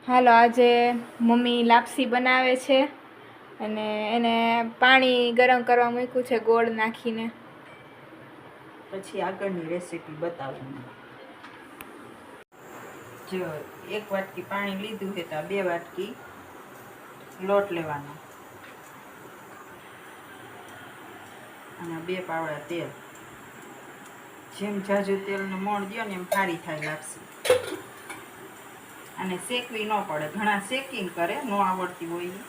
હાલો, આજે મમ્મી લાપસી બનાવે છે અને એને પાણી ગરમ કરવા મૂક્યું છે ગોળ નાખીને. પછી આગળની રેસીપી બતાવું. જો 1 વાટકી પાણી લીધું છે તો 2 વાટકી લોટ લેવાનો અને 2 પાવડા તેલ. જેમ જાજુ તેલનું મોણ દો ને એમ સારી થાય લાપસી. અને શેકવી ન પડે, ઘણા શેકીને કરે, ન આવડતી હોય.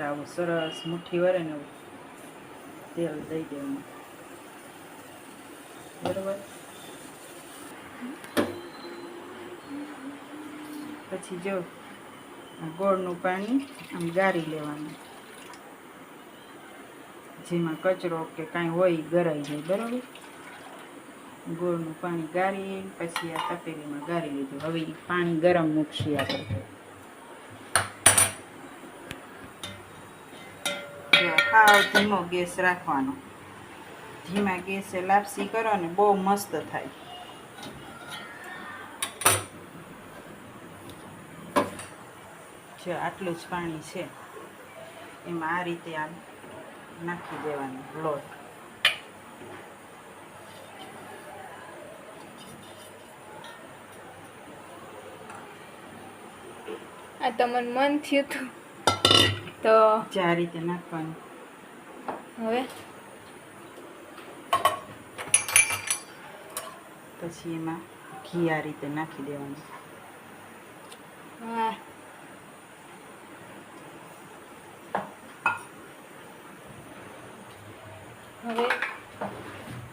આવું સરસ મુઠ્ઠી વરે ને તેલ દઈ દેવાનું, બરોબર. પછી જો ગોળનું પાણી આમ ગાળી લેવાનું, જેમાં કચરો કે કાંઈ હોય ગરાઈ જાય, બરોબર. ગોળનું પાણી ગાળી પછી આ તપેલીમાં ગાળી લીધું. હવે પાણી ગરમ મૂકશું આપણે. હાવ ધીમો ગેસ રાખવાનો. ધીમા ગેસે લાપસી કરો ને બહુ મસ્ત થાય. જો આટલું જ પાણી છે, એમાં આ રીતે આમ નાખી દેવાનું લોટ. આ તમને મન થયું હતું તો આ રીતે નાખવાનું. હવે પછી એમાં ઘી આ રીતે નાખી દેવાનું. હા, હવે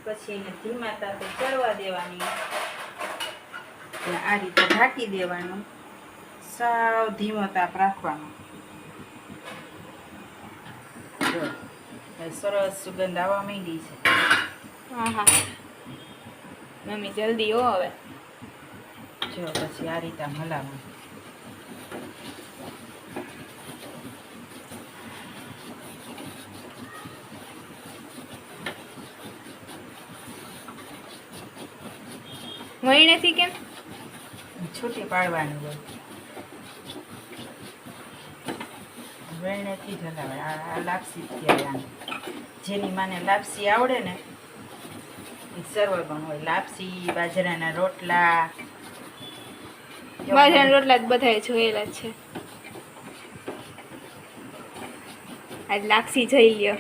પછી એને ધીમા તાપે ચડવા દેવાની. આ રીતે ઢાંકી દેવાનું, સાવ ધીમો તાપ રાખવાનો. જો સરસ સુગંધ આવવા માંડી છે. હા હા મમ્મી જલ્દી હો. હવે જો પછી આ રીતે હલાવવાનું. વહીણેથી કેમ છૂટી પાડવાની હોય, વેણેથી જ હલાવે. આ લાપસી કહેવાય. જેની માને લાપસી આવડે ને એ સર્વગુણ હોય. લાપસી, બાજરાના રોટલા. બાજરાના રોટલા જ બધાએ જોયેલા છે. આજ લાપસી જોઈ લ્યો.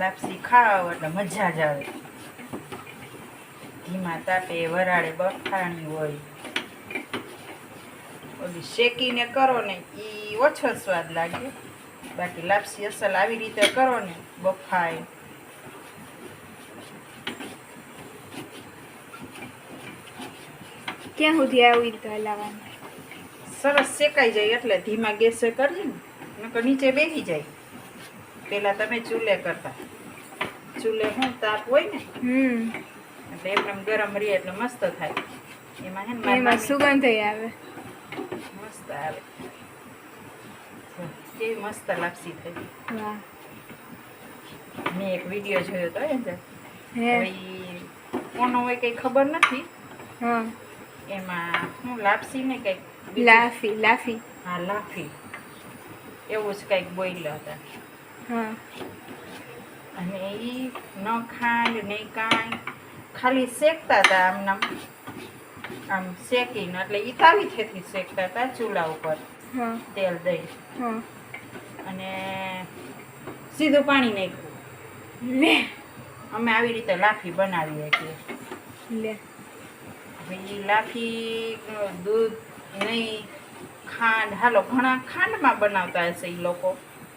લાપસી ખાવ એટલે મજા જ આવે. ધીમા તાપે વરાળે બફાણી હોય. ઓલી શેકીને કરો ને એ ઓછો સ્વાદ લાગે. બાકી લાપસી અસલ આવી રીતે કરો ને બફાય. ક્યાં સુધી આવી રીતે હલાવવાનું? સરસ શેકાઈ જાય એટલે ધીમા ગેસે કરીએ ને, નકર નીચે બેસી જાય. પેલા તમે ચૂલે કરતા, ચૂલે શું તાપ હોય ને એટલે એમ ગરમ રહે એટલે મસ્ત થાય. એમાં હે ને એમાં સુગંધ આવે, મસ્ત આવે. કેવી મસ્ત લાપસી થઈ. વાહ. મેં એક વિડીયો જોયો હતો હે કોનો હોય કઈ ખબર નથી. હા, એમાં હું લાપસી ને કઈક લાફી. હા, લાફી એવું જ કંઈક બોલ્યા હતા. હા, અને એ ન ખાંડ નહીં કાંઈ, ખાલી શેકતા હતા આમ આમ શેકીને. એટલે એ તાવી થેથી શેકતા હતા ચૂલા ઉપર તેલ દઈ અને સીધું પાણી નાખ્યું. લે અમે આવી રીતે લાફી બનાવીએ છીએ. લે એ લાફી દૂધ નહીં ખાંડ, હાલો ઘણા ખાંડમાં બનાવતા હશે એ લોકો.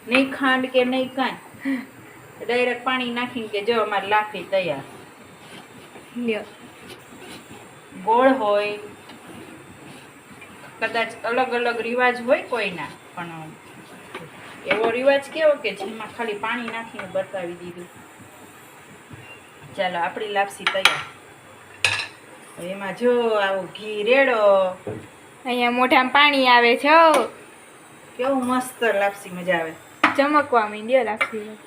નહીં ખાંડ કે નહીં કાંઈ, ડાયરેક્ટ પાણી નાખીને કે જો અમારી લાફી તૈયાર. લ્યો. ગોળ હોય, કદાચ અલગ અલગ રિવાજ હોય કોઈના, પણ એવો રિવાજ કેવો કે જેમાં ખાલી પાણી નાખીને બતાવી દીધું. ચાલો આપણી લાપસી તૈયાર. એમાં જો આવું ઘી રેડો અહીંયા મોઢામાં પાણી આવે છે હો. કેવું મસ્ત લાપસી મજા આવે. ચમકવા માંડ્યો લાપસી.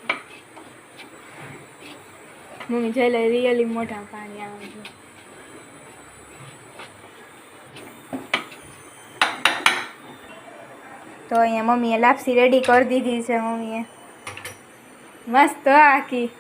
મમ્મી જોઈ લે રિયલી મોઢામાં પાણી આવે છે. તો અહીંયા મમ્મીએ લાપસી રેડી કરી દીધી છે. મમ્મીએ મસ્ત આખી